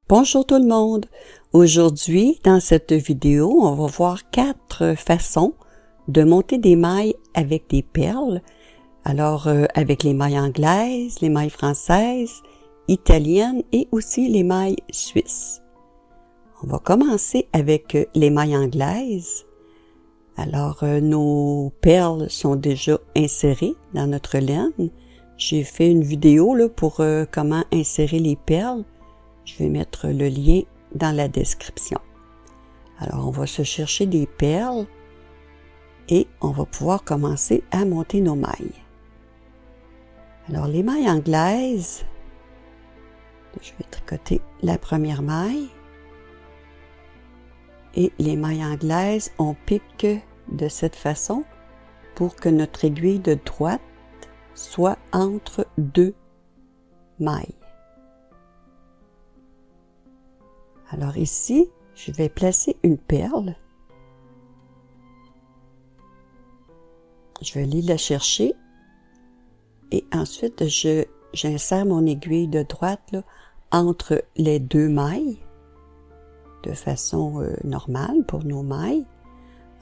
Bonjour tout le monde! Aujourd'hui, dans cette vidéo, on va voir 4 façons de monter des mailles avec des perles. Alors, avec les mailles anglaises, les mailles françaises, italiennes et aussi les mailles suisses. On va commencer avec les mailles anglaises. Alors, nos perles sont déjà insérées dans notre laine. J'ai fait une vidéo là, pour comment insérer les perles. Je vais mettre le lien dans la description. Alors, on va se chercher des perles et on va pouvoir commencer à monter nos mailles. Alors, les mailles anglaises, je vais tricoter la première maille. Et les mailles anglaises, on pique de cette façon pour que notre aiguille de droite soit entre deux mailles. Alors ici, je vais placer une perle. Je vais aller la chercher et ensuite j'insère mon aiguille de droite là, entre les deux mailles de façon normale pour nos mailles.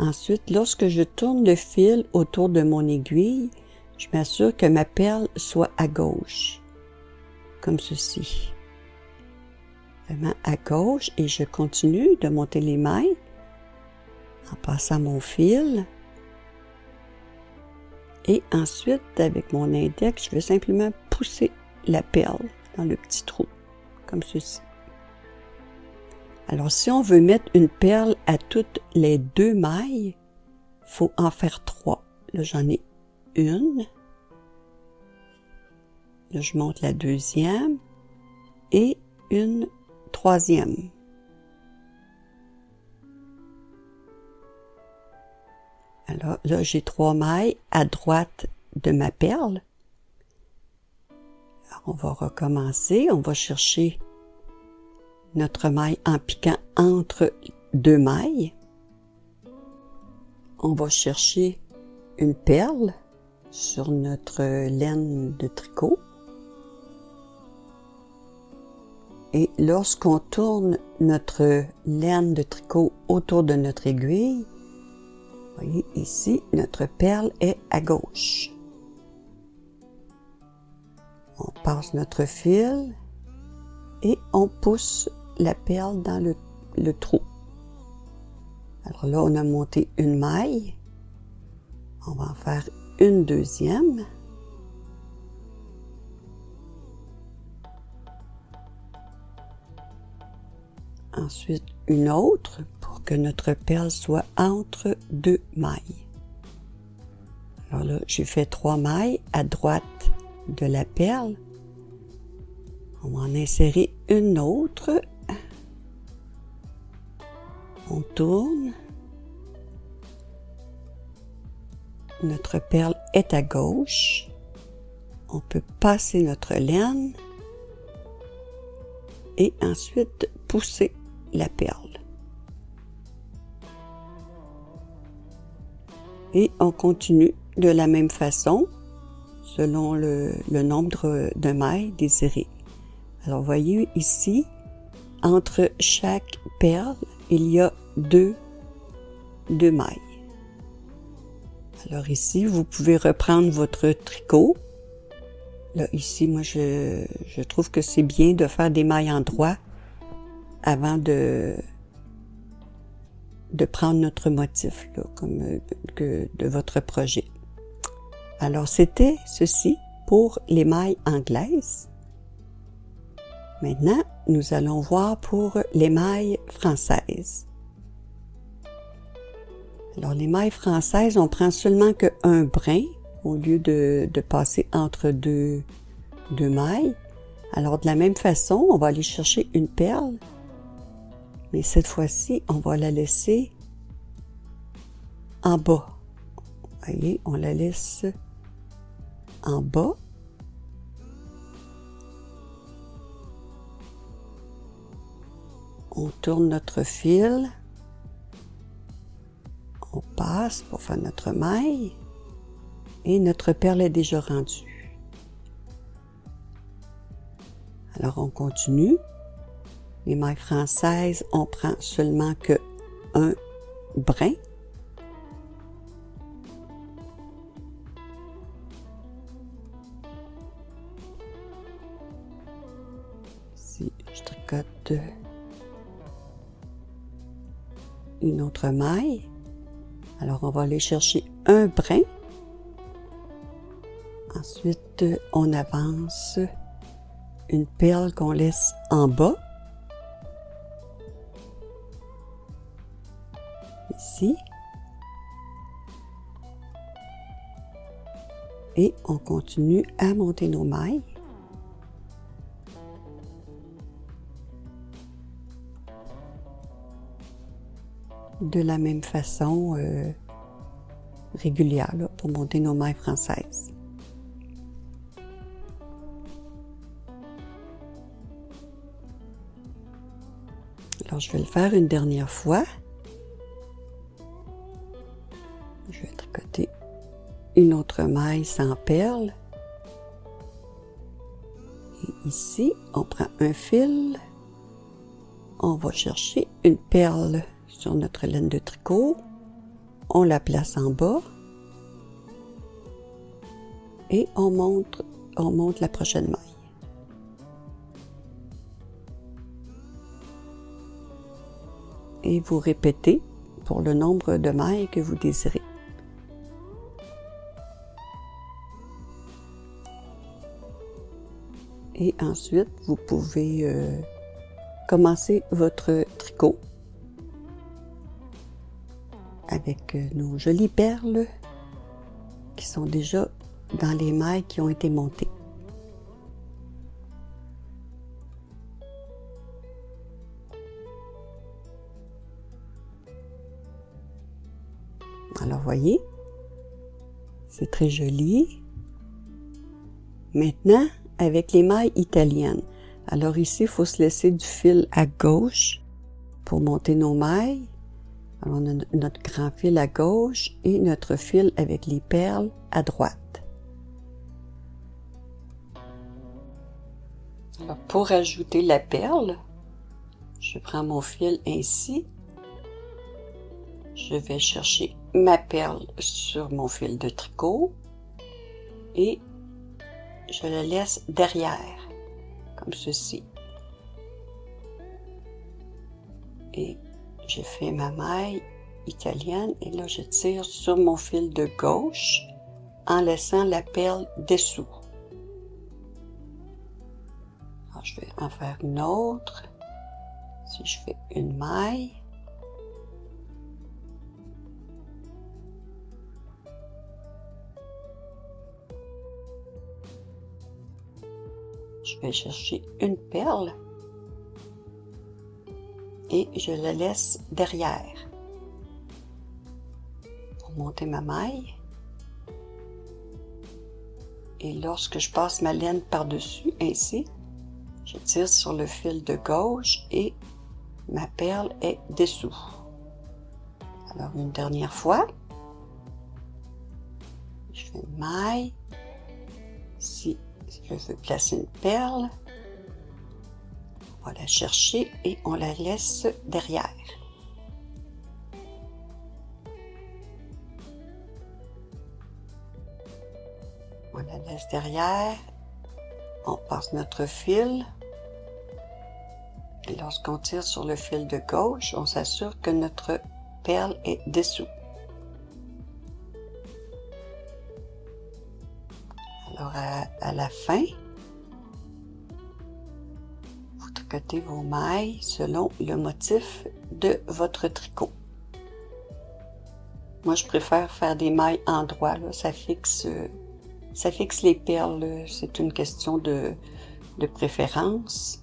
Ensuite, lorsque je tourne le fil autour de mon aiguille, je m'assure que ma perle soit à gauche, comme ceci. Vraiment à gauche et je continue de monter les mailles en passant mon fil. Et ensuite, avec mon index, je vais simplement pousser la perle dans le petit trou, comme ceci. Alors, si on veut mettre une perle à toutes les deux mailles, il faut en faire 3. Là, j'en ai une. Là, je monte la deuxième et une troisième. Alors, là, j'ai 3 mailles à droite de ma perle. Alors, on va recommencer. On va chercher notre maille en piquant entre deux mailles. On va chercher une perle sur notre laine de tricot. Et lorsqu'on tourne notre laine de tricot autour de notre aiguille, vous voyez ici, notre perle est à gauche. On passe notre fil et on pousse la perle dans le trou. Alors là, on a monté une maille. On va en faire une deuxième. Ensuite, une autre pour que notre perle soit entre deux mailles. Alors là, j'ai fait 3 mailles à droite de la perle. On va en insérer une autre. On tourne. Notre perle est à gauche. On peut passer notre laine et ensuite pousser la perle. Et on continue de la même façon selon le nombre de mailles désirées. Alors, vous voyez ici, entre chaque perle, il y a deux mailles. Alors ici, vous pouvez reprendre votre tricot. Là, ici, moi, je trouve que c'est bien de faire des mailles en droit avant de prendre notre motif, là, comme de votre projet. Alors, c'était ceci pour les mailles anglaises. Maintenant, nous allons voir pour les mailles françaises. Alors, les mailles françaises, on prend seulement qu'un brin au lieu de passer entre deux mailles. Alors, de la même façon, on va aller chercher une perle, mais cette fois-ci, on va la laisser en bas. Vous voyez, on la laisse en bas. On tourne notre fil, on passe pour faire notre maille et notre perle est déjà rendue. Alors on continue Les mailles françaises, on prend seulement que un brin. Ici, je tricote une autre maille. Alors, on va aller chercher un brin. Ensuite, on avance une perle qu'on laisse en bas. Ici. Et on continue à monter nos mailles. De la même façon régulière là, pour monter nos mailles françaises. Alors, je vais le faire une dernière fois. Je vais tricoter une autre maille sans perle. Et ici, on prend un fil. On va chercher une perle sur notre laine de tricot. On la place en bas. Et on monte la prochaine maille. Et vous répétez pour le nombre de mailles que vous désirez. Et ensuite, vous pouvez commencer votre tricot avec nos jolies perles qui sont déjà dans les mailles qui ont été montées. Alors, voyez, c'est très joli. Maintenant, avec les mailles italiennes. Alors ici, il faut se laisser du fil à gauche pour monter nos mailles. Alors, on a notre grand fil à gauche et notre fil avec les perles à droite. Alors, pour ajouter la perle, je prends mon fil ainsi. Je vais chercher ma perle sur mon fil de tricot et je la laisse derrière, comme ceci. Et je fais ma maille italienne et là je tire sur mon fil de gauche en laissant la perle dessous. Alors, je vais en faire une autre. Si je fais une maille, je vais chercher une perle et je la laisse derrière pour monter ma maille. Et lorsque je passe ma laine par-dessus, ainsi, je tire sur le fil de gauche et ma perle est dessous. Alors, une dernière fois, je fais une maille. Si je veux placer une perle, on va la chercher et on la laisse derrière. On la laisse derrière, on passe notre fil. Et lorsqu'on tire sur le fil de gauche, on s'assure que notre perle est dessous. Alors, à la fin, vous tricotez vos mailles selon le motif de votre tricot. Moi, je préfère faire des mailles en droit, là, ça fixe les perles, c'est une question de préférence.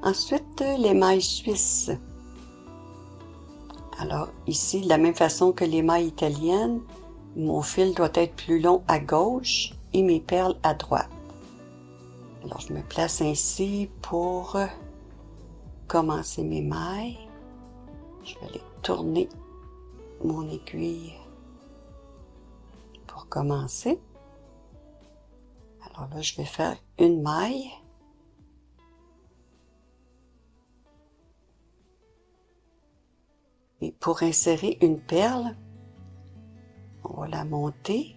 Ensuite, les mailles suisses. Alors, ici, de la même façon que les mailles italiennes, mon fil doit être plus long à gauche et mes perles à droite. Alors, je me place ainsi pour commencer mes mailles. Je vais aller tourner mon aiguille pour commencer. Alors là, je vais faire une maille. pour insérer une perle, on va la monter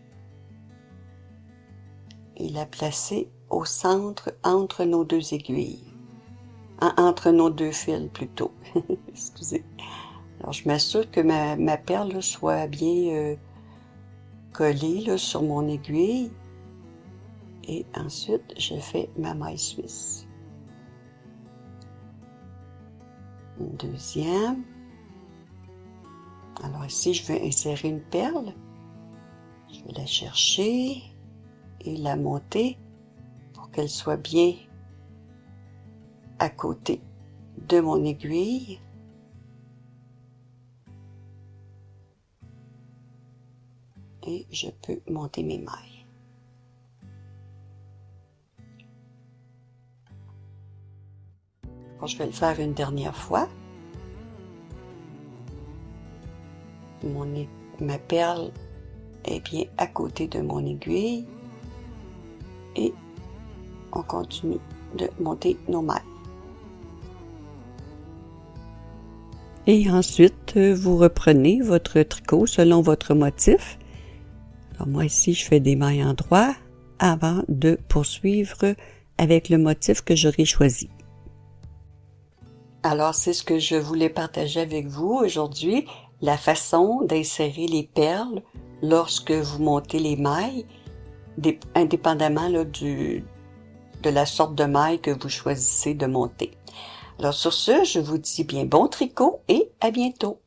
et la placer au centre entre nos deux aiguilles. Entre nos deux fils plutôt. Excusez. Alors je m'assure que ma perle là, soit bien collée là, sur mon aiguille. Et ensuite, je fais ma maille suisse. Une deuxième. Alors ici, je vais insérer une perle. Je vais la chercher et la monter pour qu'elle soit bien à côté de mon aiguille. Et je peux monter mes mailles. Bon, je vais le faire une dernière fois. Ma perle est bien à côté de mon aiguille. Et on continue de monter nos mailles. Et ensuite, vous reprenez votre tricot selon votre motif. Alors moi ici, je fais des mailles en droit avant de poursuivre avec le motif que j'aurai choisi. Alors c'est ce que je voulais partager avec vous aujourd'hui, la façon d'insérer les perles lorsque vous montez les mailles, indépendamment là, de la sorte de maille que vous choisissez de monter. Alors sur ce, je vous dis bien bon tricot et à bientôt.